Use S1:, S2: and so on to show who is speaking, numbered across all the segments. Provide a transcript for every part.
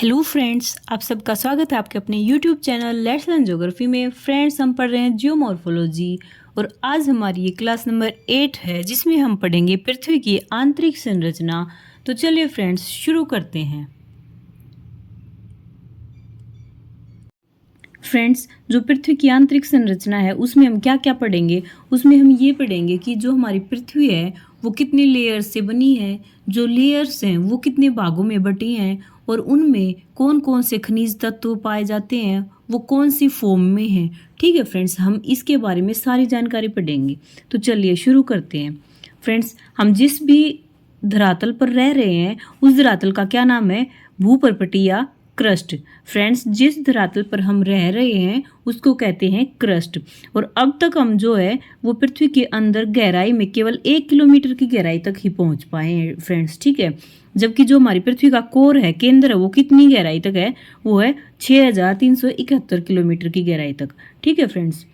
S1: Hello friends, आप सबका स्वागत है आपके अपने YouTube channel let's learn geography में। फ्रेंड्स, हम पढ़ रहे हैं जियोमॉर्फोलॉजी और आज हमारी ये क्लास नंबर 8 है जिसमें हम पढ़ेंगे पृथ्वी की आंतरिक संरचना। तो चलिए फ्रेंड्स शुरू करते हैं। फ्रेंड्स, जो पृथ्वी की आंतरिक संरचना है उसमें हम क्या क्या पढ़ेंगे। उसमें हम ये पढ़ेंगे कि जो हमारी पृथ्वी है वो कितने लेयर्स से बनी है, जो लेयर्स हैं वो कितने भागों में बटी हैं और उनमें कौन कौन से खनिज तत्व पाए जाते हैं, वो कौन सी फॉर्म में हैं। ठीक है फ्रेंड्स, हम इसके बारे में सारी जानकारी पढ़ेंगे। तो चलिए शुरू करते हैं। फ्रेंड्स, हम जिस भी धरातल पर रह रहे हैं उस धरातल का क्या नाम है? भूपर्पटी या क्रस्ट। फ्रेंड्स, जिस धरातल पर हम रह रहे हैं उसको कहते हैं क्रस्ट। और अब तक हम जो है वो पृथ्वी के अंदर गहराई में केवल 1 किलोमीटर की गहराई तक ही पहुंच पाए हैं फ्रेंड्स। ठीक है, जबकि जो हमारी पृथ्वी का कोर है, केंद्र है, वो कितनी गहराई तक है? वो है 6371 किलोमीटर की गहराई तक। ठीक है फ्रेंड्स,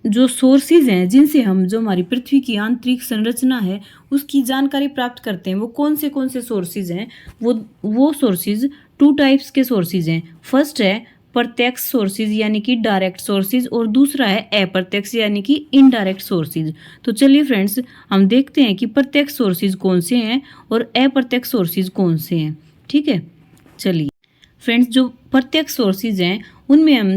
S1: जो सोर्सेज हैं जिनसे हम जो हमारी पृथ्वी की आंतरिक संरचना है उसकी जानकारी प्राप्त करते हैं, वो कौन से सोर्सेज हैं? वो सोर्सेज 2 टाइप्स के सोर्सेज हैं। फर्स्ट है प्रत्यक्ष सोर्सेज यानी कि डायरेक्ट सोर्सेज और दूसरा है अप्रत्यक्ष यानी कि इनडायरेक्ट सोर्सेज। तो चलिए फ्रेंड्स, हम देखते हैं कि प्रत्यक्ष सोर्सेज कौन से हैं और अप्रत्यक्ष सोर्सेज कौन से हैं। ठीक है, चलिए फ्रेंड्स, जो प्रत्यक्ष सोर्सेज हैं उनमें हम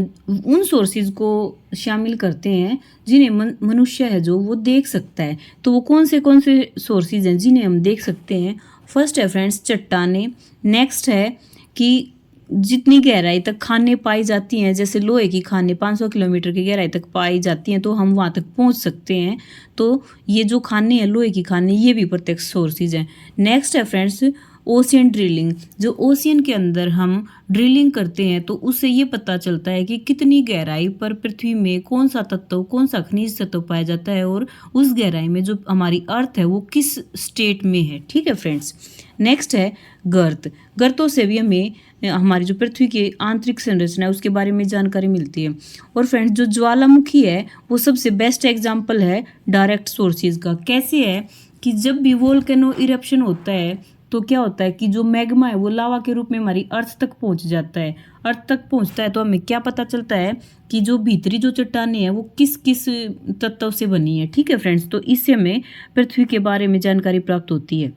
S1: उन सोर्सेज को शामिल करते हैं जिन्हें मनुष्य है जो वो देख सकता है। तो वो कौन से सोर्सेज हैं जिन्हें हम देख सकते हैं? फर्स्ट है फ्रेंड्स चट्टानें। नेक्स्ट है कि जितनी गहराई तक खानें पाई जाती हैं, जैसे लोहे की खानें 500 किलोमीटर की गहराई तक पाई जाती हैं तो हम वहाँ तक पहुँच सकते हैं। तो ये जो खानें हैं, लोहे की खानें, ये भी प्रत्यक्ष सोर्सेज हैं। नेक्स्ट है फ्रेंड्स ओशियन ड्रिलिंग। जो ओशियन के अंदर हम ड्रिलिंग करते हैं तो उससे ये पता चलता है कि कितनी गहराई पर पृथ्वी में कौन सा तत्व, कौन सा खनिज तत्व पाया जाता है और उस गहराई में जो हमारी अर्थ है वो किस स्टेट में है। ठीक है फ्रेंड्स, नेक्स्ट है गर्त। गर्तों से भी हमें हमारी जो पृथ्वी की आंतरिक संरचना है उसके बारे में जानकारी मिलती है। और फ्रेंड्स, जो ज्वालामुखी है वो सबसे बेस्ट एग्जाम्पल है डायरेक्ट सोर्सेज का। कैसे है कि जब भी वोल्केनो इरप्शन होता है तो क्या होता है कि जो मैग्मा है वो लावा के रूप में हमारी अर्थ तक पहुंच जाता है। अर्थ तक पहुंचता है तो हमें क्या पता चलता है कि जो भीतरी जो चट्टानें हैं वो किस किस तत्व से बनी है। ठीक है फ्रेंड्स, तो इससे हमें पृथ्वी के बारे में जानकारी प्राप्त होती है।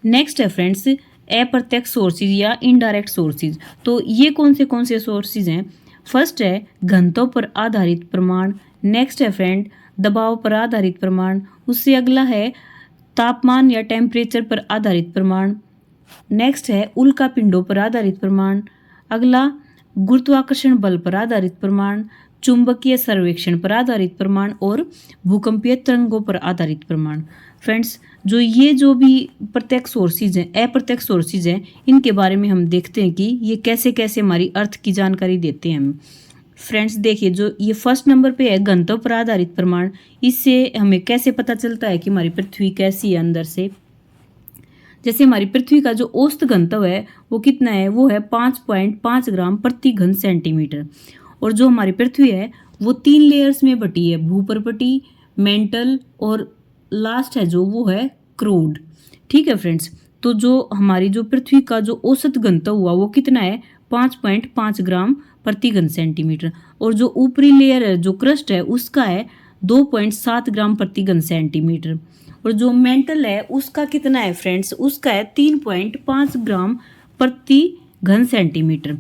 S1: नेक्स्ट है फ्रेंड्स अप्रत्यक्ष सोर्सेज या इनडायरेक्ट सोर्सेज। तो ये कौन से सोर्सेज हैं? फर्स्ट है घनत्व पर आधारित प्रमाण। नेक्स्ट है फ्रेंड दबाव पर आधारित प्रमाण। उससे अगला है तापमान या टेम्परेचर पर आधारित प्रमाण। नेक्स्ट है उल्का पिंडों पर आधारित प्रमाण। अगला गुरुत्वाकर्षण बल पर आधारित प्रमाण, चुंबकीय सर्वेक्षण पर आधारित प्रमाण और भूकंपीय तरंगों पर आधारित प्रमाण। फ्रेंड्स, जो भी प्रत्यक्ष सोर्सेज हैं, अप्रत्यक्ष सोर्सेज हैं, इनके बारे में हम देखते हैं कि ये कैसे कैसे हमारी अर्थ की जानकारी देते हैं हम। फ्रेंड्स देखिए, जो ये फर्स्ट नंबर पे है घनत्व पर आधारित प्रमाण। इससे हमें कैसे पता चलता है कि हमारी पृथ्वी कैसी है अंदर से। जैसे हमारी पृथ्वी का जो औसत घनत्व है वो कितना है? वो है 5.5 ग्राम प्रति घन सेंटीमीटर। और जो हमारी पृथ्वी है वो 3 लेयर्स में बटी है, भूपर्पटी, मेंटल और लास्ट है जो वो है क्रूड। ठीक है फ्रेंड्स, तो जो हमारी जो पृथ्वी का जो औसत घनत्व हुआ वो कितना है? 5.5 ग्राम प्रति घन सेंटीमीटर। और जो ऊपरी लेयर है जो क्रस्ट है उसका है 2.7 ग्राम प्रति घन सेंटीमीटर। और जो मेंटल है उसका कितना है फ्रेंड्स? उसका है 3.5 ग्राम प्रति घन सेंटीमीटर।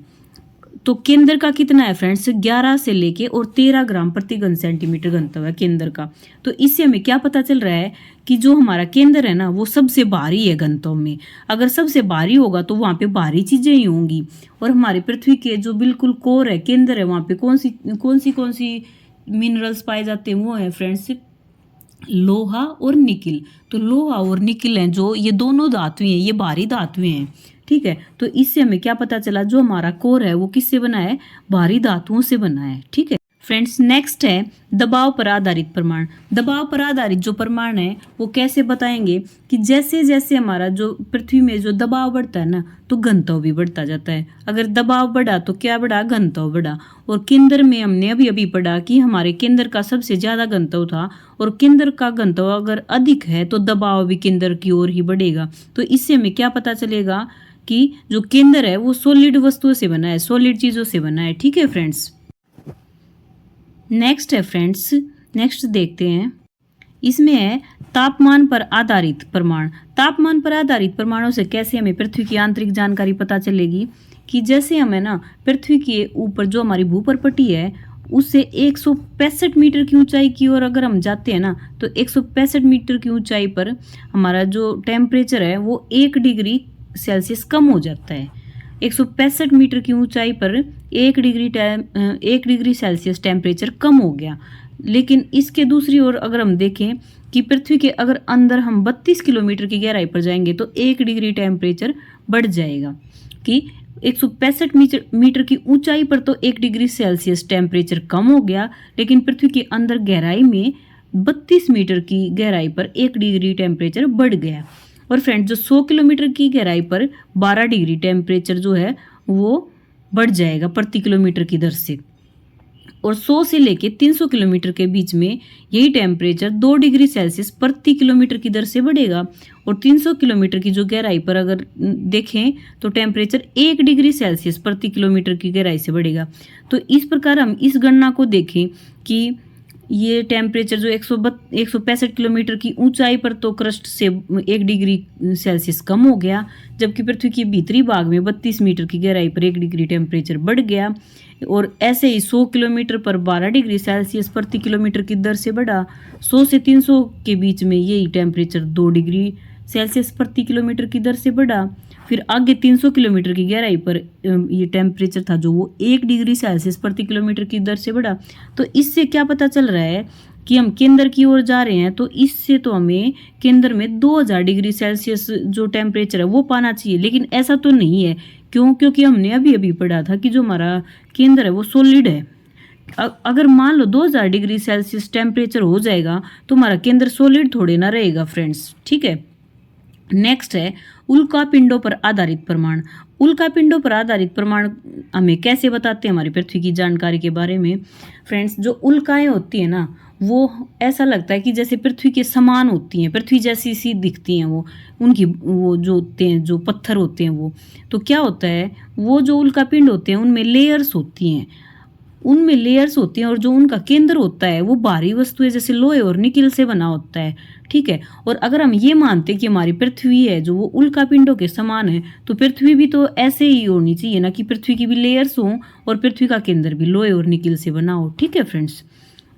S1: तो केंद्र का कितना है फ्रेंड्स? 11 से लेके और 13 ग्राम प्रति घन सेंटीमीटर घनत्व है केंद्र का। तो इससे हमें क्या पता चल रहा है कि जो हमारा केंद्र है ना वो सबसे भारी है घनत्व में। अगर सबसे भारी होगा तो वहाँ पे भारी चीजें ही होंगी। और हमारी पृथ्वी के जो बिल्कुल कोर है, केंद्र है, वहाँ पे कौन सी मिनरल्स पाए जाते हैं? वो है फ्रेंड्स लोहा और निकिल। तो लोहा और निकिल हैं जो ये दोनों धातुएं हैं, ये भारी धातुएं हैं। ठीक है, तो इससे हमें क्या पता चला? जो हमारा कोर है वो किससे बना है? भारी धातुओं से बना है। ठीक है फ्रेंड्स नेक्स्ट है दबाव पर आधारित प्रमाण। दबाव पर आधारित जो प्रमाण है वो कैसे बताएंगे कि जैसे जैसे हमारा जो पृथ्वी में जो दबाव बढ़ता है ना तो घनत्व भी बढ़ता जाता है। अगर दबाव बढ़ा तो क्या बढ़ा, घनत्व बढ़ा। और केंद्र में हमने अभी अभी पढ़ा कि हमारे केंद्र का सबसे ज्यादा घनत्व था, और केंद्र का घनत्व अगर अधिक है तो दबाव भी केंद्र की ओर ही बढ़ेगा। तो इससे हमें क्या पता चलेगा कि जो केंद्र है वो सॉलिड वस्तुओं से बना है, सॉलिड चीजों से बना है। ठीक है फ्रेंड्स, नेक्स्ट है फ्रेंड्स, नेक्स्ट देखते हैं, इसमें है तापमान पर आधारित प्रमाण। तापमान पर आधारित प्रमाणों से कैसे हमें पृथ्वी की आंतरिक जानकारी पता चलेगी कि जैसे हमें ना पृथ्वी के ऊपर जो हमारी भूपर्पटी है उससे 165 मीटर की ऊंचाई की ओर अगर हम जाते हैं ना तो 165 मीटर की ऊंचाई पर हमारा जो टेम्परेचर है वो 1 डिग्री सेल्सियस कम हो जाता है। 165 मीटर की ऊंचाई पर 1 डिग्री सेल्सियस टेम्परेचर कम हो गया। लेकिन इसके दूसरी ओर अगर हम देखें कि पृथ्वी के अगर अंदर हम 32 किलोमीटर की गहराई पर जाएंगे तो 1 डिग्री टेम्परेचर बढ़ जाएगा। कि 165 मीटर की ऊंचाई पर तो 1 डिग्री सेल्सियस टेम्परेचर कम हो गया, लेकिन पृथ्वी के अंदर गहराई में 32 मीटर की गहराई पर 1 डिग्री टेम्परेचर बढ़ गया। और फ्रेंड्स जो 100 किलोमीटर की गहराई पर 12 डिग्री टेम्परेचर जो है वो बढ़ जाएगा प्रति किलोमीटर की दर से। और 100 से लेके 300 किलोमीटर के बीच में यही टेम्परेचर 2 डिग्री सेल्सियस प्रति किलोमीटर की दर से बढ़ेगा। और 300 किलोमीटर की जो गहराई पर अगर देखें तो टेम्परेचर 1 डिग्री सेल्सियस प्रति किलोमीटर की गहराई से बढ़ेगा। तो इस प्रकार हम इस गणना को देखें कि ये टेम्परेचर जो 165 किलोमीटर की ऊंचाई पर तो क्रस्ट से 1 डिग्री सेल्सियस कम हो गया, जबकि पृथ्वी के भीतरी भाग में 32 मीटर की गहराई पर 1 डिग्री टेम्परेचर बढ़ गया। और ऐसे ही 100 किलोमीटर पर 12 डिग्री सेल्सियस प्रति किलोमीटर की दर से बढ़ा। 100 से 300 के बीच में यही टेम्परेचर 2 डिग्री सेल्सियस प्रति किलोमीटर की दर से बढ़ा। फिर आगे 300 किलोमीटर की गहराई पर ये टेम्परेचर था जो वो 1 डिग्री सेल्सियस प्रति किलोमीटर की दर से बढ़ा। तो इससे क्या पता चल रहा है कि हम केंद्र की ओर जा रहे हैं, तो इससे तो हमें केंद्र में 2000 डिग्री सेल्सियस जो टेम्परेचर है वो पाना चाहिए। लेकिन ऐसा तो नहीं है। क्यों? क्योंकि हमने अभी अभी पढ़ा था कि जो हमारा केंद्र है वो सॉलिड है। अगर मान लो 2000 डिग्री सेल्सियस टेम्परेचर हो जाएगा तो हमारा केंद्र सॉलिड थोड़े ना रहेगा फ्रेंड्स। ठीक है, नेक्स्ट है उल्का पिंडों पर आधारित प्रमाण। उल्का पिंडों पर आधारित प्रमाण हमें कैसे बताते हैं हमारी पृथ्वी की जानकारी के बारे में। फ्रेंड्स जो उल्काएं होती है ना वो ऐसा लगता है कि जैसे पृथ्वी के समान होती हैं, पृथ्वी जैसी सी दिखती हैं वो, उनकी वो जो होते हैं जो पत्थर होते हैं वो। तो क्या होता है, वो जो उल्का पिंड होते हैं उनमें लेयर्स होती हैं, उनमें लेयर्स होती हैं। और जो उनका केंद्र होता है वो भारी वस्तुएं जैसे लोहे और निकिल से बना होता है। ठीक है, और अगर हम ये मानते कि हमारी पृथ्वी है जो वो उल्का पिंडों के समान है, तो पृथ्वी भी तो ऐसे ही होनी चाहिए ना कि पृथ्वी की भी लेयर्स हों और पृथ्वी का केंद्र भी लोहे और निकिल से बना हो। ठीक है फ्रेंड्स,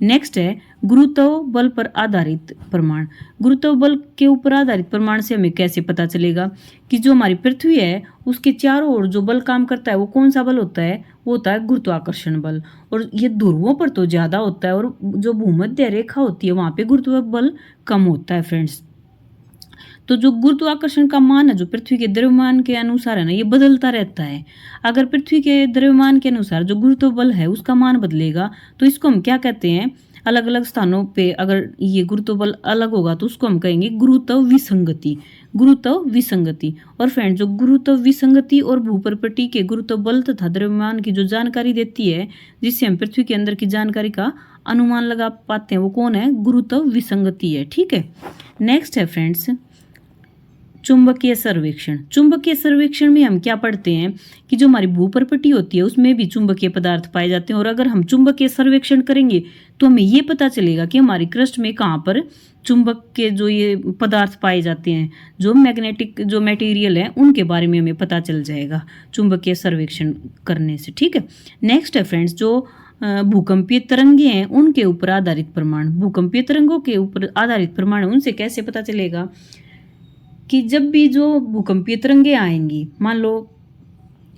S1: नेक्स्ट है गुरुत्व बल पर आधारित प्रमाण। गुरुत्व बल के ऊपर आधारित प्रमाण से हमें कैसे पता चलेगा कि जो हमारी पृथ्वी है उसके चारों ओर जो बल काम करता है वो कौन सा बल होता है, वो होता है गुरुत्वाकर्षण बल। और ये ध्रुवों पर तो ज्यादा होता है और जो भूमध्य रेखा होती है वहां पे गुरुत्व बल कम होता है फ्रेंड्स। तो जो गुरुत्वाकर्षण का मान है जो पृथ्वी के द्रव्यमान के अनुसार है ना ये बदलता रहता है। अगर पृथ्वी के द्रव्यमान के अनुसार जो गुरुत्व बल है उसका मान बदलेगा तो इसको हम क्या कहते हैं, अलग अलग स्थानों पे अगर ये गुरुत्व बल अलग होगा तो उसको हम कहेंगे गुरुत्व विसंगति। गुरुत्व विसंगति। और फ्रेंड जो गुरुत्व विसंगति और भूपर्पटी के गुरुत्व बल तथा द्रव्यमान की जो जानकारी देती है जिससे हम पृथ्वी के अंदर की जानकारी का अनुमान लगा पाते हैं वो कौन है, गुरुत्व विसंगति है। ठीक है, नेक्स्ट है फ्रेंड्स चुंबकीय सर्वेक्षण। चुंबकीय सर्वेक्षण में हम क्या पढ़ते हैं कि जो हमारी भूपर्पटी होती है उसमें भी चुंबकीय पदार्थ पाए जाते हैं। और अगर हम चुंबकीय सर्वेक्षण करेंगे तो हमें ये पता चलेगा कि हमारी क्रस्ट में कहाँ पर चुंबक के जो ये पदार्थ पाए जाते हैं, जो मैग्नेटिक जो मटेरियल है उनके बारे में हमें पता चल जाएगा चुंबकीय सर्वेक्षण करने से। ठीक है, नेक्स्ट है फ्रेंड्स जो भूकंपीय तरंगे हैं उनके ऊपर आधारित प्रमाण। भूकंपीय तरंगों के ऊपर आधारित प्रमाण उनसे कैसे पता चलेगा कि जब भी जो भूकंपीय तरंगे आएंगी, मान लो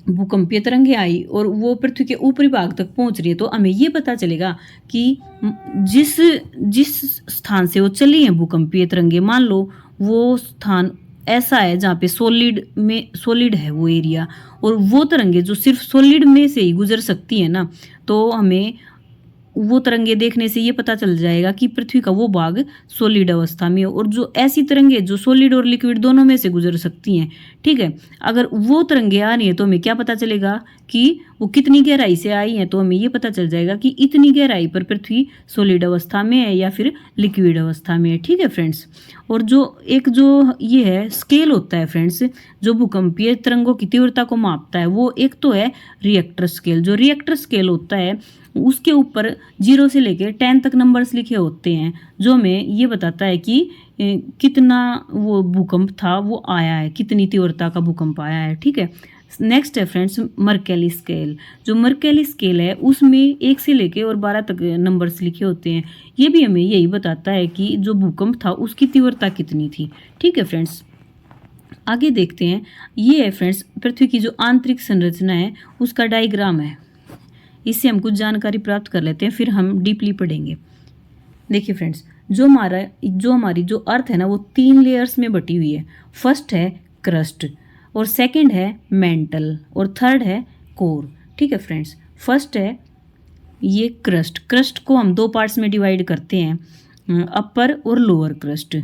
S1: भूकंपीय तरंगे आई और वो पृथ्वी के ऊपरी भाग तक पहुंच रही है, तो हमें ये पता चलेगा कि जिस जिस स्थान से वो चली हैं भूकंपीय तरंगे, मान लो वो स्थान ऐसा है जहाँ पे सॉलिड है वो एरिया, और वो तरंगे जो सिर्फ सॉलिड में से ही गुजर सकती है ना, तो हमें वो तरंगे देखने से ये पता चल जाएगा कि पृथ्वी का वो भाग सॉलिड अवस्था में है, और जो ऐसी तरंगे जो सॉलिड और लिक्विड दोनों में से गुजर सकती हैं, ठीक है, अगर वो तरंगे आ रही है तो हमें क्या पता चलेगा कि वो कितनी गहराई से आई है, तो हमें ये पता चल जाएगा कि इतनी गहराई पर पृथ्वी सॉलिड अवस्था में है या फिर लिक्विड अवस्था में है, ठीक है फ्रेंड्स। और जो ये है स्केल होता है फ्रेंड्स, जो भूकंपीय तरंगों की तीव्रता को मापता है, वो एक तो है रिएक्टर स्केल। जो रिएक्टर स्केल होता है उसके ऊपर 0 से लेकर 10 तक नंबर्स लिखे होते हैं, जो हमें ये बताता है कि कितना वो भूकंप था वो आया है, कितनी तीव्रता का भूकंप आया है, ठीक है। नेक्स्ट है फ्रेंड्स मर्केली स्केल। जो मर्केली स्केल है उसमें 1 से लेके और 12 तक नंबर्स लिखे होते हैं। ये भी हमें यही बताता है कि जो भूकंप था उसकी तीव्रता कितनी थी, ठीक है फ्रेंड्स। आगे देखते हैं, ये है फ्रेंड्स पृथ्वी की जो आंतरिक संरचना है उसका डायग्राम है। इससे हम कुछ जानकारी प्राप्त कर लेते हैं, फिर हम डीपली पढ़ेंगे। देखिए फ्रेंड्स, जो हमारी जो अर्थ है ना वो 3 लेयर्स में बटी हुई है। फर्स्ट है क्रस्ट, और सेकंड है मेंटल, और थर्ड है कोर, ठीक है फ्रेंड्स। फर्स्ट है ये क्रस्ट को हम 2 पार्ट्स में डिवाइड करते हैं, अपर और लोअर क्रस्ट।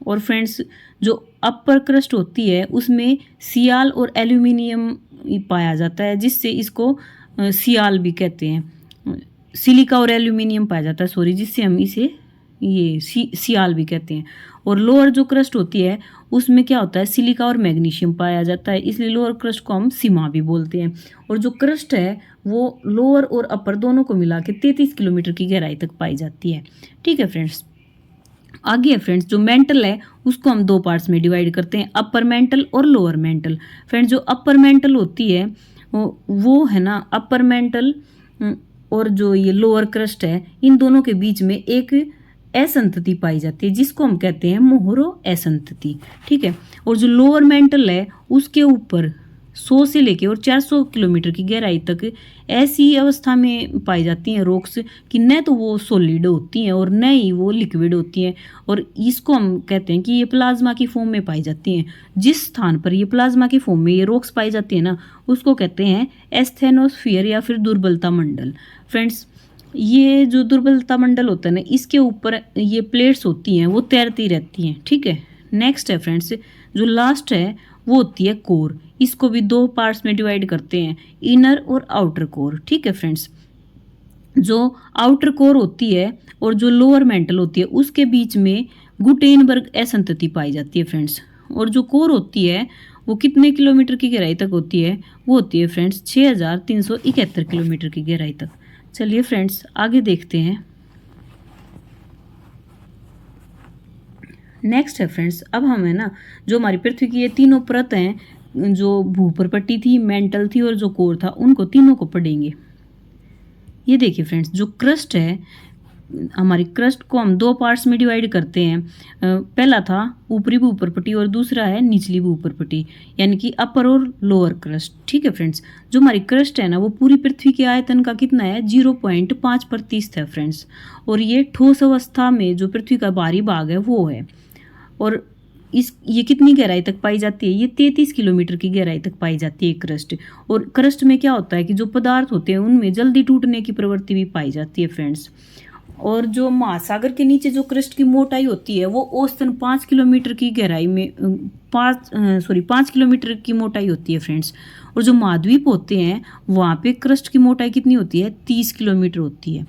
S1: और फ्रेंड्स जो अपर क्रस्ट होती है उसमें सियाल और एल्यूमिनियम पाया जाता है, जिससे इसको सियाल भी कहते हैं। सिलिका और एल्यूमिनियम पाया जाता है, सॉरी, जिससे हम इसे ये सियाल भी कहते हैं। और लोअर जो क्रस्ट होती है उसमें क्या होता है, सिलिका और मैग्नीशियम पाया जाता है, इसलिए लोअर क्रस्ट को हम सीमा भी बोलते हैं। और जो क्रस्ट है वो लोअर और अपर दोनों को मिला के 33 किलोमीटर की गहराई तक पाई जाती है, ठीक है फ्रेंड्स। आगे है फ्रेंड्स जो मेंटल है उसको हम 2 पार्ट्स में डिवाइड करते हैं, अपर मेंटल और लोअर मेंटल। फ्रेंड्स जो अपर मेंटल होती है वो है ना अपर मेंटल और जो ये लोअर क्रस्ट है, इन दोनों के बीच में एक असंतति पाई जाती है जिसको हम कहते हैं मोहरो असंतति, ठीक है। और जो लोअर मेंटल है उसके ऊपर 100 से लेके और 400 किलोमीटर की गहराई तक ऐसी अवस्था में पाई जाती हैं रॉक्स कि न तो वो सॉलिड होती हैं और न ही वो लिक्विड होती हैं, और इसको हम कहते हैं कि ये प्लाज्मा की फॉर्म में पाई जाती हैं। जिस स्थान पर ये प्लाज्मा की फॉर्म में ये रॉक्स पाई जाती है ना उसको कहते हैं एस्थेनोस्फीयर या फिर दुर्बलता मंडल। फ्रेंड्स ये जो दुर्बलता मंडल होता है ना इसके ऊपर ये प्लेट्स होती हैं वो तैरती रहती हैं, ठीक है। नेक्स्ट है फ्रेंड्स जो लास्ट है वो होती है कोर। इसको भी 2 पार्ट्स में डिवाइड करते हैं, इनर और आउटर कोर, ठीक है फ्रेंड्स। जो आउटर कोर होती है और जो लोअर मेंटल होती है उसके बीच में गुटेनबर्ग असंतति पाई जाती है फ्रेंड्स। और जो कोर होती है वो कितने किलोमीटर की गहराई तक होती है, वो होती है फ्रेंड्स 6371 किलोमीटर की गहराई तक। चलिए फ्रेंड्स आगे देखते हैं। नेक्स्ट है फ्रेंड्स, अब हम है ना जो हमारी पृथ्वी की ये तीनों परत हैं, जो भूपरपट्टी थी, मेंटल थी और जो कोर था, उनको तीनों को पढ़ेंगे। ये देखिए फ्रेंड्स जो क्रस्ट है, हमारी क्रस्ट को हम 2 पार्ट्स में डिवाइड करते हैं। पहला था ऊपरी भूपरपट्टी और दूसरा है निचली भूपरपट्टी, यानी कि अपर और लोअर क्रस्ट, ठीक है फ्रेंड्स। जो हमारी क्रस्ट है ना वो पूरी पृथ्वी के आयतन का कितना है 0.5% है फ्रेंड्स। और ये ठोस अवस्था में जो पृथ्वी का बाहरी भाग है वो है। और ये कितनी गहराई तक पाई जाती है, ये 33 किलोमीटर की गहराई तक पाई जाती है क्रस्ट। और क्रस्ट में क्या होता है कि जो पदार्थ होते हैं उनमें जल्दी टूटने की प्रवृत्ति भी पाई जाती है फ्रेंड्स। और जो महासागर के नीचे जो क्रस्ट की मोटाई होती है वो औसतन 5 किलोमीटर की गहराई में 5 किलोमीटर की मोटाई होती है फ्रेंड्स। और जो महाद्वीप होते हैं वहाँ पे क्रस्ट की मोटाई कितनी होती है 30 किलोमीटर होती है।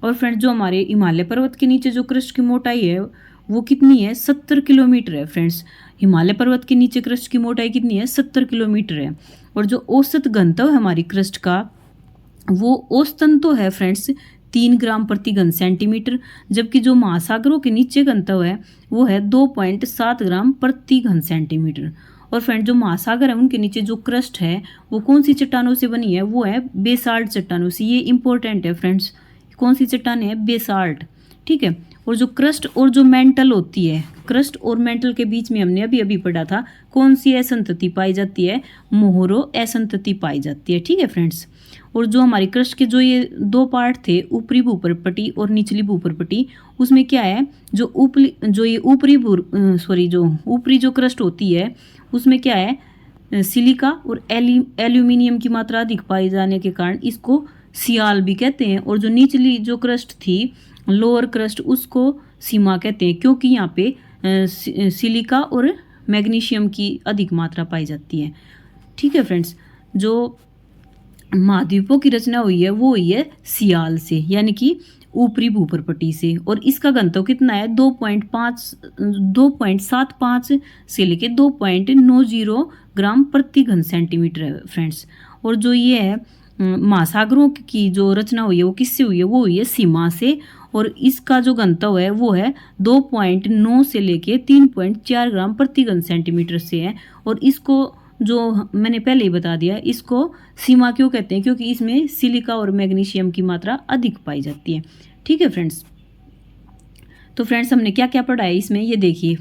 S1: और फ्रेंड्स जो हमारे हिमालय पर्वत के नीचे जो क्रस्ट की मोटाई है वो कितनी है 70 किलोमीटर है फ्रेंड्स। हिमालय पर्वत के नीचे क्रस्ट की मोटाई कितनी है 70 किलोमीटर है। और जो औसत घनत्व है हमारी क्रस्ट का वो औसतन तो है फ्रेंड्स 3 ग्राम प्रति घन सेंटीमीटर, जबकि जो महासागरों के नीचे घनत्व है वो है 2.7 ग्राम प्रति घन सेंटीमीटर। और फ्रेंड जो महासागर है उनके नीचे जो क्रस्ट है वो कौन सी चट्टानों से बनी है, वो है बेसाल्ट चट्टानों से। ये इंपॉर्टेंट है फ्रेंड्स, कौन सी चट्टानें है बेसाल्ट, ठीक है। और जो क्रस्ट और जो मेंटल होती है, क्रस्ट और मेंटल के बीच में हमने अभी अभी पढ़ा था कौन सी असंतति पाई जाती है, मोहरो असंतति पाई जाती है, ठीक है फ्रेंड्स। और जो हमारी क्रस्ट के जो ये 2 पार्ट थे ऊपरी भूपरपट्टी और निचली भूपरपट्टी, उसमें क्या है जो ऊपरी जो क्रस्ट होती है उसमें क्या है सिलिका और एल्यूमिनियम की मात्रा अधिक पाई जाने के कारण इसको सियाल भी कहते हैं, और जो निचली जो क्रस्ट थी लोअर क्रस्ट उसको सीमा कहते हैं, क्योंकि यहाँ पे सिलिका और मैग्नीशियम की अधिक मात्रा पाई जाती है। ठीक है फ्रेंड्स, जो महाद्वीपों की रचना हुई है वो हुई है सियाल से, यानी कि ऊपरी भूप्रपटी से, और इसका घनत्व कितना है 2.75 से लेके 2.90 ग्राम प्रति घन सेंटीमीटर है फ्रेंड्स। और जो ये है महासागरों की जो रचना हुई है वो किससे हुई है, वो हुई है सीमा से, और इसका जो घनत्व है वो है 2.9 से लेके 3.4 ग्राम प्रति घन सेंटीमीटर से है। और इसको जो मैंने पहले ही बता दिया, इसको सीमा क्यों कहते हैं, क्योंकि इसमें सिलिका और मैग्नीशियम की मात्रा अधिक पाई जाती है। ठीक है फ्रेंड्स, तो फ्रेंड्स हमने क्या क्या पढ़ा है इसमें, ये देखिए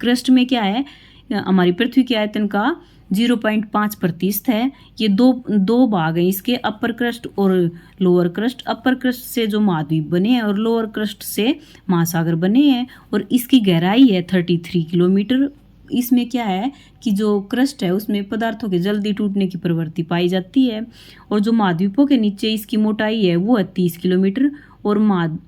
S1: क्रस्ट में क्या है, हमारी पृथ्वी के आयतन का 0.5% है। ये दो भाग हैं इसके, अपर क्रस्ट और लोअर क्रस्ट। अपर क्रस्ट से जो महाद्वीप बने हैं और लोअर क्रस्ट से महासागर बने हैं, और इसकी गहराई है 33 किलोमीटर। इसमें क्या है कि जो क्रस्ट है उसमें पदार्थों के जल्दी टूटने की प्रवृत्ति पाई जाती है, और जो महाद्वीपों के नीचे इसकी मोटाई है वो है 30 किलोमीटर, और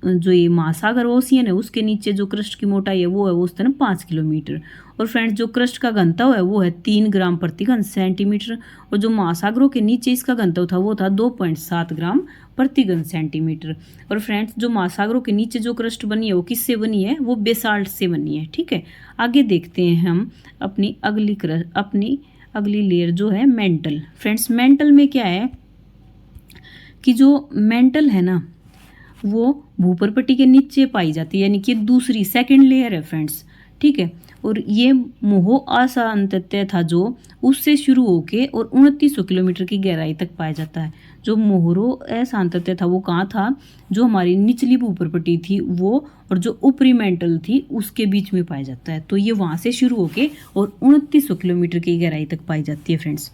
S1: जो ये महासागर ओशियन है उसके नीचे जो क्रस्ट की मोटाई है वो है उस तरह 5 किलोमीटर। और फ्रेंड्स जो क्रस्ट का घनत्व है वो है 3 ग्राम प्रति घन सेंटीमीटर, और जो महासागरों के नीचे इसका घनत्व था वो था 2.7 ग्राम प्रति घन सेंटीमीटर। और फ्रेंड्स जो महासागरों के नीचे जो क्रस्ट बनी है वो किससे बनी है, वो बेसाल्ट से बनी है। ठीक है, आगे देखते हैं हम अपनी अगली लेयर जो है मेंटल। फ्रेंड्स मेंटल में क्या है कि जो मेंटल है ना वो भूप्रपटी के नीचे पाई जाती है, यानी कि दूसरी सेकंड लेयर है फ्रेंड्स। ठीक है, और ये मोहो असांतत्य था जो उससे शुरू होके और 2900 किलोमीटर की गहराई तक पाया जाता है। जो मोहरो असांतत्य था वो कहाँ था, जो हमारी निचली भूप्रपटी थी वो और जो ऊपरी मेंटल थी उसके बीच में पाया जाता है। तो ये वहाँ से शुरू होके और 2900 किलोमीटर की गहराई तक पाई जाती है फ्रेंड्स।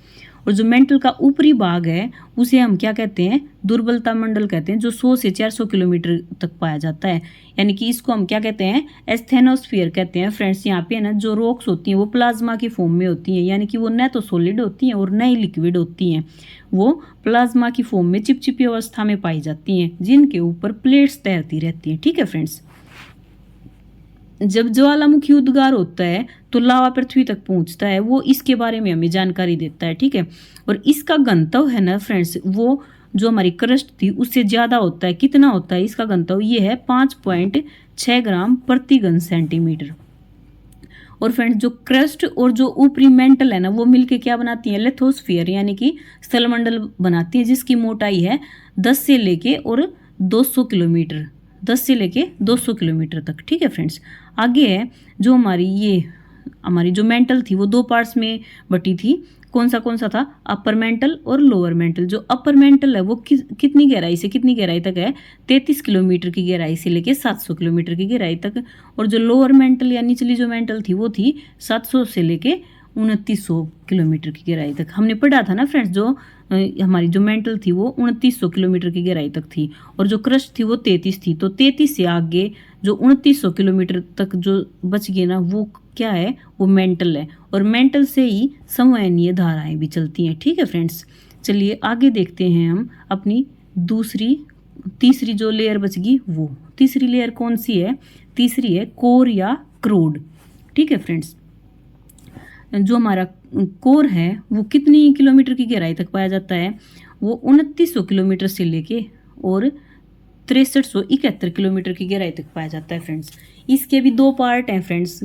S1: और जो मेंटल का ऊपरी भाग है उसे हम क्या कहते हैं, दुर्बलता मंडल कहते हैं, जो 100 से 400 किलोमीटर तक पाया जाता है, यानी कि इसको हम क्या कहते हैं, एस्थेनोस्फीयर कहते हैं फ्रेंड्स। यहाँ पे है ना जो रॉक्स होती हैं वो प्लाज्मा की फॉर्म में होती हैं, यानी कि वो न तो सॉलिड होती हैं और न ही लिक्विड होती हैं, वो प्लाज्मा की फॉर्म में चिपचिपी अवस्था में पाई जाती हैं, जिनके ऊपर प्लेट्स तैरती रहती हैं। ठीक है फ्रेंड्स, जब ज्वालामुखी उद्गार होता है तो लावा पृथ्वी तक पहुंचता है, वो इसके बारे में हमें जानकारी देता है। ठीक है, और इसका घनत्व है ना फ्रेंड्स वो जो हमारी क्रस्ट थी उससे ज़्यादा होता है। कितना होता है इसका घनत्व, ये है 5.6 ग्राम प्रति घन सेंटीमीटर। और फ्रेंड्स जो क्रस्ट और जो ऊपरी मेंटल है ना वो मिलके क्या बनाती है, लिथोस्फीयर यानी कि स्थलमंडल बनाती है, जिसकी मोटाई है 10 से लेके और 200 किलोमीटर 10 से लेके 200 किलोमीटर तक। ठीक है फ्रेंड्स, आगे है जो हमारी जो मेंटल थी वो दो पार्ट्स में बटी थी। कौन सा था, अपर मेंटल और लोअर मेंटल। जो अपर मेंटल है वो कितनी गहराई से कितनी गहराई तक है, 33 किलोमीटर की गहराई से लेके 700 किलोमीटर की गहराई तक। और जो लोअर मेंटल या निचली जो मेंटल थी वो थी 700 से लेके 2900 किलोमीटर की गहराई तक। हमने पढ़ा था ना फ्रेंड्स, जो हमारी जो मेंटल थी वो 2900 किलोमीटर की गहराई तक थी, और जो क्रस्ट थी वो 33 थी। तो 33 से आगे जो 2900 किलोमीटर तक जो बच गए ना वो क्या है, वो मेंटल है, और मेंटल से ही संवहनीय धाराएं भी चलती हैं। ठीक है फ्रेंड्स, चलिए आगे देखते हैं हम अपनी तीसरी जो लेयर बच गई वो। तीसरी लेयर कौन सी है, तीसरी है कोर या क्रोड। ठीक है फ्रेंड्स, जो हमारा कोर है वो कितनी किलोमीटर की गहराई तक पाया जाता है, वो 2900 किलोमीटर से लेके और 6371 किलोमीटर की गहराई तक पाया जाता है फ्रेंड्स। इसके भी दो पार्ट हैं फ्रेंड्स,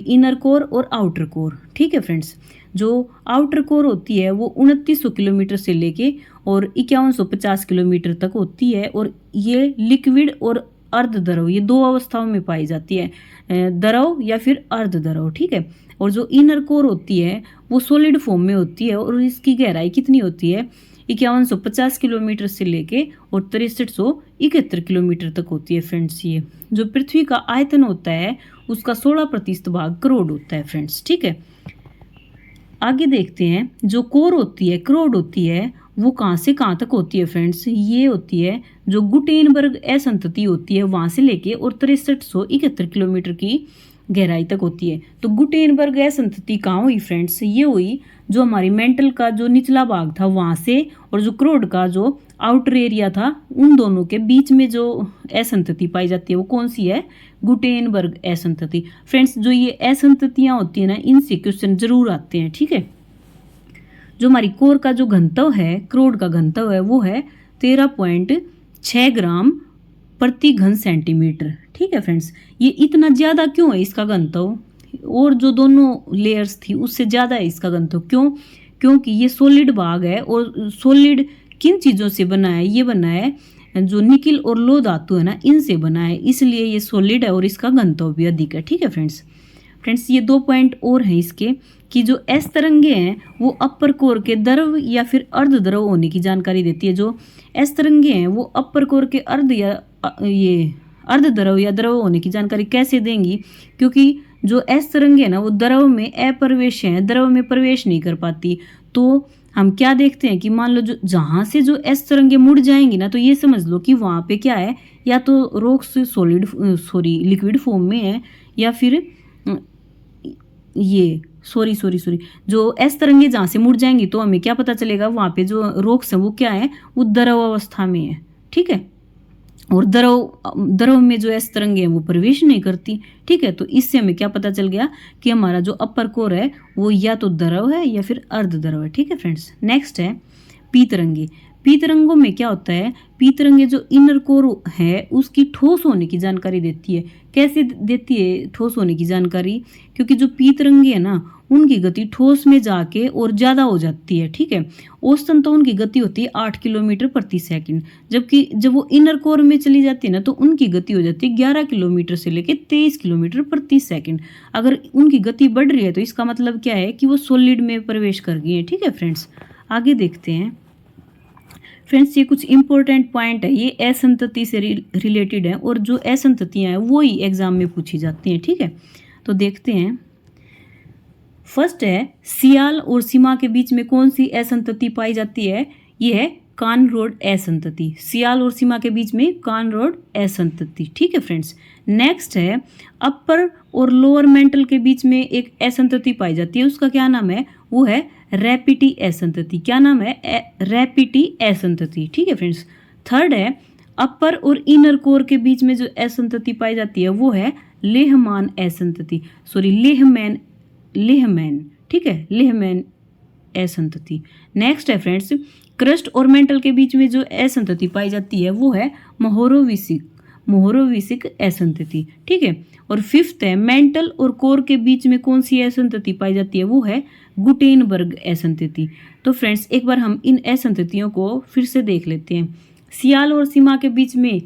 S1: इनर कोर और आउटर कोर। ठीक है फ्रेंड्स, जो आउटर कोर होती है वो 2900 किलोमीटर से लेके और 5150 किलोमीटर तक होती है, और ये लिक्विड और अर्ध द्रव ये दो अवस्थाओं में पाई जाती है, द्रव या फिर अर्ध द्रव। ठीक है, और जो इनर कोर होती है वो सॉलिड फॉर्म में होती है, और इसकी गहराई कितनी होती है, 5150 किलोमीटर से लेके और 6371 किलोमीटर तक होती है फ्रेंड्स। ये जो पृथ्वी का आयतन होता है उसका 16% भाग क्रोड होता है फ्रेंड्स। ठीक है, आगे देखते हैं जो कोर होती है, क्रोड होती है, वो कहाँ से कहाँ तक होती है फ्रेंड्स। ये होती है जो गुटेनबर्ग असंतति होती है वहाँ से लेके और 6371 किलोमीटर की गहराई तक होती है। तो गुटेनबर्ग असंतति कहाँ हुई फ्रेंड्स? ये हुई जो हमारी मेंटल का जो निचला भाग था वहाँ से, और जो क्रोड का जो आउटर एरिया था, उन दोनों के बीच में जो असंतति पाई जाती है वो कौन सी है? गुटेनबर्ग असंतति। फ्रेंड्स जो ये असंततियाँ होती है ना, इनसे क्वेश्चन जरूर आते हैं, ठीक है। जो हमारी कोर का जो घनत्व है, क्रोड का घनत्व है, वो है 13.6 ग्राम प्रति घन सेंटीमीटर, ठीक है फ्रेंड्स। ये इतना ज़्यादा क्यों है इसका घनत्व? और जो दोनों लेयर्स थी उससे ज़्यादा है इसका घनत्व, क्यों? क्योंकि ये सॉलिड भाग है, और सॉलिड किन चीज़ों से बना है? ये बना है जो निकिल और लो धातु है ना, इनसे बना है, इसलिए ये सॉलिड है और इसका घनत्व भी अधिक है, ठीक है फ्रेंड्स। फ्रेंड्स ये 2 पॉइंट और हैं इसके, कि जो एस तरंगे हैं वो अपर कोर के द्रव या फिर अर्ध द्रव होने की जानकारी देती है। जो एस तरंगे हैं वो अपर कोर के अर्ध या ये अर्ध द्रव या द्रव होने की जानकारी कैसे देंगी? क्योंकि जो एस तरंगे है ना वो द्रव में अप्रवेश है, द्रव में प्रवेश नहीं कर पाती। तो हम क्या देखते हैं कि मान लो जो जहाँ से जो एस तरंगे मुड़ जाएंगी ना, तो ये समझ लो कि वहाँ पे क्या है, या तो रॉक्स सॉलिड लिक्विड फॉर्म में है, या फिर ये सॉरी जो एस तरंगे जहाँ से मुड़ जाएंगी तो हमें क्या पता चलेगा, वहाँ पे जो रॉक्स हैं वो क्या है, वो द्रव अवस्था में है, ठीक है। और द्रव में जो एस तरंगे हैं वो प्रवेश नहीं करती, ठीक है। तो इससे हमें क्या पता चल गया कि हमारा जो अपर कोर है वो या तो द्रव है या फिर अर्ध द्रव है, ठीक है फ्रेंड्स। नेक्स्ट है पी तरंगे। पी तरंगों में क्या होता है? पी तरंगे जो इनर कोर है उसकी ठोस होने की जानकारी देती है। कैसे देती है ठोस होने की जानकारी? क्योंकि जो पी तरंगे है ना उनकी गति ठोस में जाके और ज़्यादा हो जाती है, ठीक है। औसतन तो उनकी गति होती है 8 किलोमीटर प्रति सेकंड, जबकि जब वो इनर कोर में चली जाती है ना तो उनकी गति हो जाती है 11 किलोमीटर से लेकर 23 किलोमीटर प्रति सेकंड। अगर उनकी गति बढ़ रही है तो इसका मतलब क्या है कि वो सॉलिड में प्रवेश कर गई है, ठीक है फ्रेंड्स। आगे देखते हैं फ्रेंड्स, ये कुछ इंपॉर्टेंट पॉइंट है, ये असंतति से रिलेटेड है, और जो असंततियाँ हैं वो ही एग्जाम में पूछी जाती हैं, ठीक है। तो देखते हैं। फर्स्ट है सियाल और सीमा के बीच में कौन सी असंतति पाई जाती है? ये है कान-रोड असंतति। सियाल और सीमा के बीच में कान-रोड असंतति, ठीक है फ्रेंड्स। नेक्स्ट है अपर और लोअर मेंटल के बीच में एक असंतति पाई जाती है, उसका क्या नाम है? वो है रैपिटी असंतति। क्या नाम है? रैपिटी असंतति, ठीक है फ्रेंड्स। थर्ड है अपर और इनर कोर के बीच में जो असंतति पाई जाती है वो है लेहमान असंतति, लेहमैन, ठीक है, लेहमैन असंतति। नेक्स्ट है फ्रेंड्स क्रस्ट और मेंटल के बीच में जो असंतति पाई जाती है वो है मोहोरोविसिक असंतति, ठीक है। और फिफ्थ है मेंटल और कोर के बीच में कौन सी असंतति पाई जाती है? वो है गुटेनबर्ग असंतति। तो फ्रेंड्स एक बार हम इन असंततियों को फिर से देख लेते हैं। सियाल और सीमा के बीच में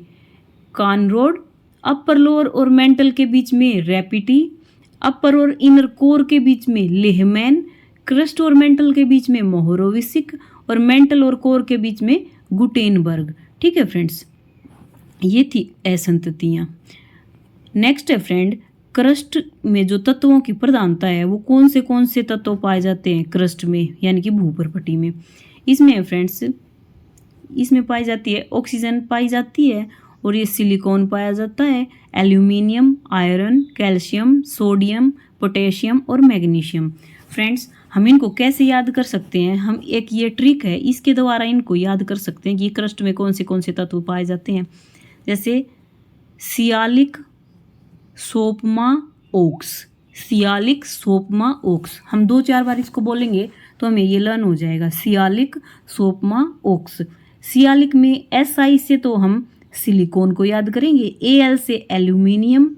S1: कान-रोड, अपर लोअर और मेंटल के बीच में रैपिटी, अपर और इनर कोर के बीच में लेहमैन, क्रस्ट और मेंटल के बीच में मोहोरोविसिक, और मेंटल और कोर के बीच में गुटेनबर्ग, ठीक है फ्रेंड्स। ये थी असंततियाँ। नेक्स्ट है फ्रेंड क्रस्ट में जो तत्वों की प्रधानता है वो कौन से तत्व पाए जाते हैं क्रस्ट में, यानी कि भूपरपटी में? इसमें है फ्रेंड्स, इसमें पाई जाती है ऑक्सीजन पाई जाती है, और ये सिलिकॉन पाया जाता है, aluminium, iron, calcium, sodium, potassium और मैग्नीशियम। फ्रेंड्स हम इनको कैसे याद कर सकते हैं? हम एक ये ट्रिक है, इसके द्वारा इनको याद कर सकते हैं कि क्रस्ट में कौन से तत्व पाए जाते हैं। जैसे सियालिक सोपमा ओक्स, सियालिक सोपमा ओक्स, हम 2-4 बार इसको बोलेंगे तो हमें ये लर्न हो जाएगा। सियालिक सोपमा ओक्स। सियालिक में SI से तो हम सिलिकॉन को याद करेंगे, AL से एल्यूमिनियम,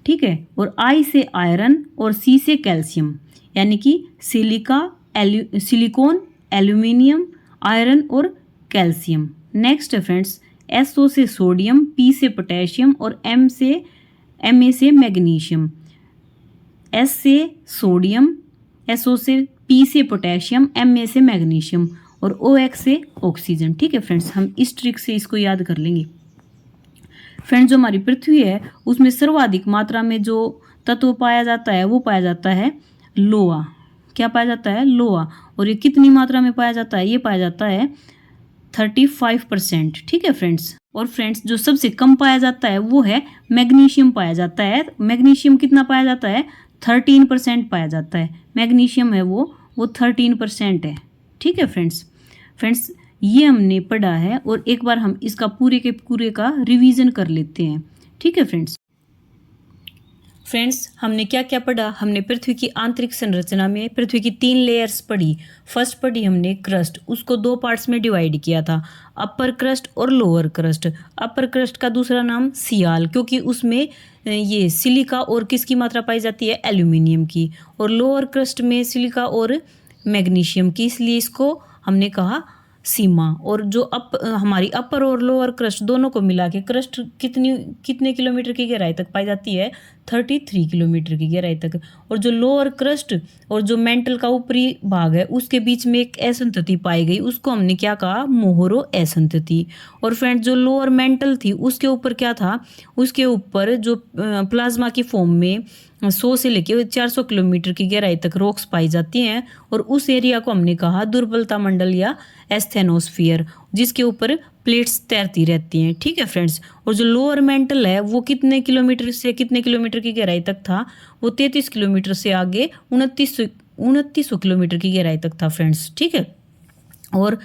S1: ठीक है, और I से आयरन और C से कैल्शियम, यानी कि सिलिकॉन, एल्यूमिनियम, आयरन और कैल्शियम। नेक्स्ट है फ्रेंड्स SO से सोडियम, P से पोटेशियम और Ma से मैग्नीशियम। S से सोडियम, SO से P से पोटेशियम, Ma से मैग्नीशियम और OX से ऑक्सीजन, ठीक है फ्रेंड्स। हम इस ट्रिक से इसको याद कर लेंगे। फ्रेंड्स जो हमारी पृथ्वी है उसमें सर्वाधिक मात्रा में जो तत्व पाया जाता है वो पाया जाता है लोहा। क्या पाया जाता है? लोहा। और ये कितनी मात्रा में पाया जाता है? ये पाया जाता है 35%। ठीक है फ्रेंड्स। और फ्रेंड्स जो सबसे कम पाया जाता है वो है मैग्नीशियम पाया जाता है। मैग्नीशियम कितना पाया जाता है? 13% पाया जाता है। मैग्नीशियम है वो 13% है। ठीक है फ्रेंड्स। फ्रेंड्स ये हमने पढ़ा है और एक बार हम इसका पूरे के पूरे का रिवीजन कर लेते हैं। ठीक है फ्रेंड्स। फ्रेंड्स हमने क्या क्या पढ़ा? हमने पृथ्वी की आंतरिक संरचना में पृथ्वी की 3 लेयर्स पढ़ी। फर्स्ट पढ़ी हमने क्रस्ट, उसको 2 पार्ट्स में डिवाइड किया था, अपर क्रस्ट और लोअर क्रस्ट। अपर क्रस्ट का दूसरा नाम सियाल, क्योंकि उसमें ये सिलिका और किसकी मात्रा पाई जाती है? एल्यूमिनियम की। और लोअर क्रस्ट में सिलिका और मैग्नीशियम की, इसलिए इसको हमने कहा सीमा। और जो हमारी अपर और लोअर क्रस्ट दोनों को मिला के क्रस्ट कितने किलोमीटर की गहराई तक पाई जाती है? 33 किलोमीटर की गहराई तक। और जो लोअर क्रस्ट और जो मेंटल का ऊपरी भाग है उसके बीच में एक असंतति पाई गई, उसको हमने क्या कहा? मोहरो असंतति। और फ्रेंड जो लोअर मेंटल थी उसके ऊपर क्या था? उसके ऊपर जो प्लाज्मा की फॉर्म में 100 से लेके 400 किलोमीटर की गहराई तक रॉक्स पाई जाती हैं। और उस एरिया को हमने कहा दुर्बलता मंडल या एस्थेनोस्फीयर, जिसके ऊपर प्लेट्स तैरती रहती हैं। ठीक है फ्रेंड्स। और जो लोअर मेंटल है वो कितने किलोमीटर से कितने किलोमीटर की गहराई तक था? वो 33 किलोमीटर से आगे 2900 किलोमीटर की गहराई तक था फ्रेंड्स। ठीक है। और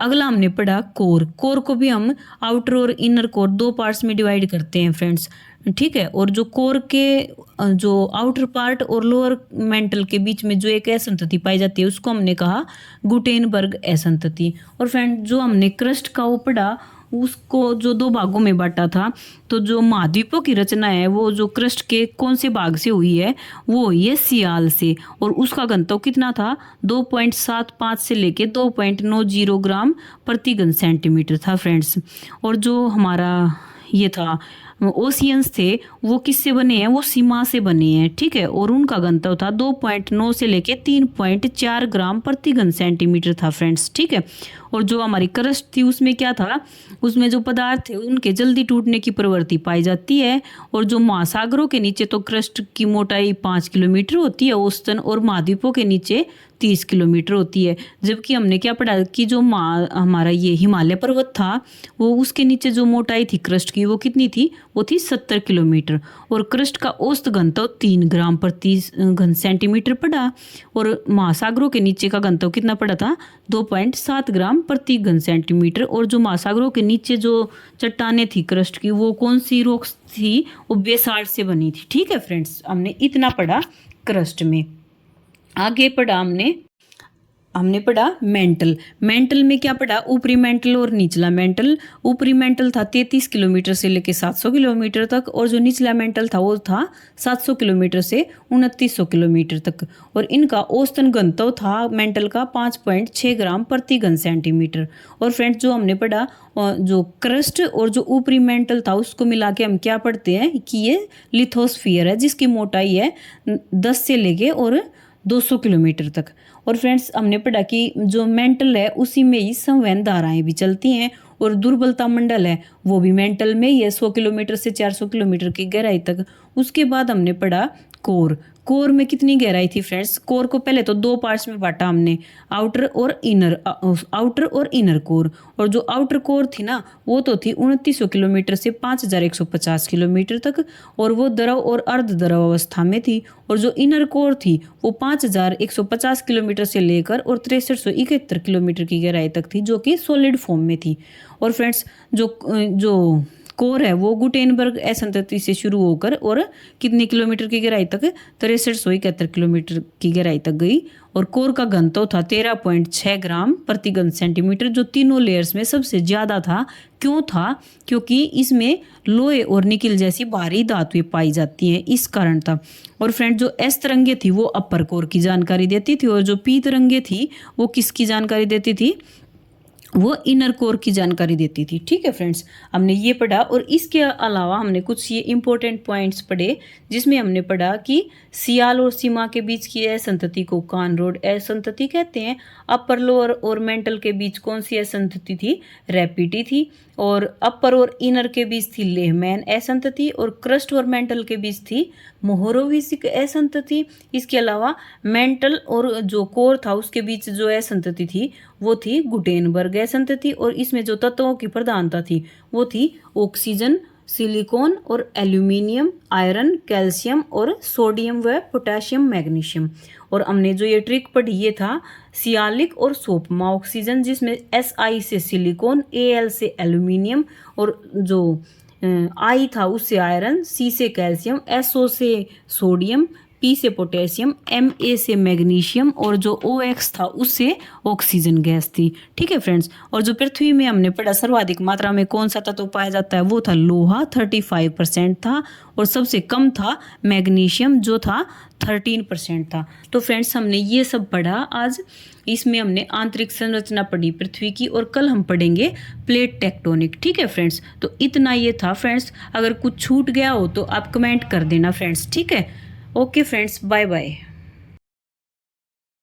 S1: अगला हमने पढ़ा कोर। कोर को भी हम आउटर और इनर कोर 2 पार्ट्स में डिवाइड करते हैं फ्रेंड्स। ठीक है। और जो कोर के जो आउटर पार्ट और लोअर मेंटल के बीच में जो एक असंतति पाई जाती है उसको हमने कहा गुटेनबर्ग असंतति। और फ्रेंड जो हमने क्रस्ट का वो पढ़ा उसको जो 2 भागों में बांटा था। तो जो महाद्वीपों की रचना है वो जो क्रस्ट के कौन से भाग से हुई है? वो हुई है सियाल से। और उसका घनत्व कितना था? 2.75 से लेके 2.90 ग्राम प्रति घन सेंटीमीटर था फ्रेंड्स। और जो हमारा ये था ओशियंस थे वो किससे बने हैं? वो सीमा से बने हैं। ठीक है। और उनका घनत्व था 2.9 से लेके 3.4 ग्राम प्रति घन सेंटीमीटर था फ्रेंड्स। ठीक है। और जो हमारी क्रस्ट थी उसमें क्या था? उसमें जो पदार्थ थे उनके जल्दी टूटने की प्रवृत्ति पाई जाती है। और जो महासागरों के नीचे तो क्रस्ट की मोटाई 5 किलोमीटर होती है औसतन, और महाद्वीपों के नीचे 30 किलोमीटर होती है। जबकि हमने क्या पढ़ा कि जो हमारा ये हिमालय पर्वत था वो उसके नीचे जो मोटाई थी क्रस्ट की वो कितनी थी? वो थी 70 किलोमीटर। और क्रस्ट का औसत घनत्व 3 ग्राम प्रति घन सेंटीमीटर पड़ा। और महासागरों के नीचे का घनत्व कितना पड़ा था? 2.7 ग्राम प्रति घन सेंटीमीटर। और जो महासागरों के नीचे जो चट्टानें थी क्रस्ट की वो कौन सी रॉक्स थी? वो बेसाल्ट से बनी थी। ठीक है फ्रेंड्स। हमने इतना पढ़ा क्रस्ट में। आगे पढ़ा हमने पढ़ा मेंटल। मेंटल में क्या पढ़ा? ऊपरी मेंटल और निचला मेंटल। ऊपरी मेंटल था 33 किलोमीटर से लेके 700 किलोमीटर तक। और जो निचला मेंटल था वो था 700 किलोमीटर से 2900 किलोमीटर तक। और इनका औसतन घनत्व था मेंटल का 5.6 ग्राम प्रति घन सेंटीमीटर। और फ्रेंड्स जो हमने पढ़ा जो क्रस्ट और जो ऊपरी मेंटल था उसको मिला के हम क्या पढ़ते हैं कि ये लिथोस्फीयर है, जिसकी मोटाई है 10 से लेके और 200 किलोमीटर तक। और फ्रेंड्स हमने पढ़ा कि जो मेंटल है उसी में ही संवहन धाराएं भी चलती हैं। और दुर्बलता मंडल है वो भी मेंटल में ही है, 100 किलोमीटर से 400 किलोमीटर की गहराई तक। उसके बाद हमने पढ़ा कोर। कोर में कितनी गहराई थी फ्रेंड्स? कोर को पहले तो 2 पार्ट्स में बांटा हमने, आउटर और इनर कोर। और जो आउटर कोर थी ना वो तो थी 2900 किलोमीटर से 5150 किलोमीटर तक, और वो द्रव और अर्ध द्रव अवस्था में थी। और जो इनर कोर थी वो 5150 किलोमीटर से लेकर और 6371 किलोमीटर की गहराई तक थी, जो कि सॉलिड फॉर्म में थी। और फ्रेंड्स जो कोर है वो गुटेनबर्ग असंतति से शुरू होकर और कितने किलोमीटर की गहराई तक? 6371 किलोमीटर की गहराई तक गई। और कोर का घनत्व था 13.6 ग्राम प्रति घन सेंटीमीटर, जो तीनों लेयर्स में सबसे ज्यादा था। क्यों था? क्योंकि इसमें लोहे और निकिल जैसी भारी धातुएं पाई जाती हैं, इस कारण था। और फ्रेंड जो एस तरंगे थी वो अपर कोर की जानकारी देती थी, और जो पी तरंगे थी वो किसकी जानकारी देती थी? वो इनर कोर की जानकारी देती थी। ठीक है फ्रेंड्स। हमने ये पढ़ा। और इसके अलावा हमने कुछ ये इंपॉर्टेंट पॉइंट्स पढ़े जिसमें हमने पढ़ा कि सियाल और सीमा के बीच की असंतति को कान रोड असंतति कहते हैं। अपर लोअर और मेंटल के बीच कौन सी असंतति थी? रैपिटी थी। और अपर और इनर के बीच थी लेहमैन असंतति। और क्रस्ट और मेंटल के बीच थी मोहरोविसिक असंतति। इसके अलावा मेंटल और जो कोर था उसके बीच जो असंतति थी वो थी गुटेनबर्ग गैस अंतर थी और इसमें जो तत्वों की प्रधानता थी वो थी ऑक्सीजन, सिलिकॉन और एल्यूमिनियम, आयरन, कैल्शियम और सोडियम व पोटेशियम, मैग्नीशियम। और हमने जो ये ट्रिक पढ़ी ये था सियालिक और सोपमा ऑक्सीजन, जिसमें Si से सिलिकॉन, Al से एल्यूमिनियम और जो I था उससे आयरन, C से कैल्शियम, SO से सोडियम, P से पोटेशियम, Ma से मैग्नीशियम और जो OX था उससे ऑक्सीजन गैस थी। ठीक है फ्रेंड्स। और जो पृथ्वी में हमने पढ़ा सर्वाधिक मात्रा में कौन सा तत्व पाया जाता है वो था लोहा, 35% था, और सबसे कम था मैग्नीशियम जो था 13% था। तो फ्रेंड्स हमने ये सब पढ़ा आज। इसमें हमने आंतरिक संरचना पढ़ी पृथ्वी की, और कल हम पढ़ेंगे प्लेट टेक्टोनिक। ठीक है फ्रेंड्स। तो इतना ये था फ्रेंड्स। अगर कुछ छूट गया हो तो आप कमेंट कर देना फ्रेंड्स। ठीक है। Okay friends, bye bye.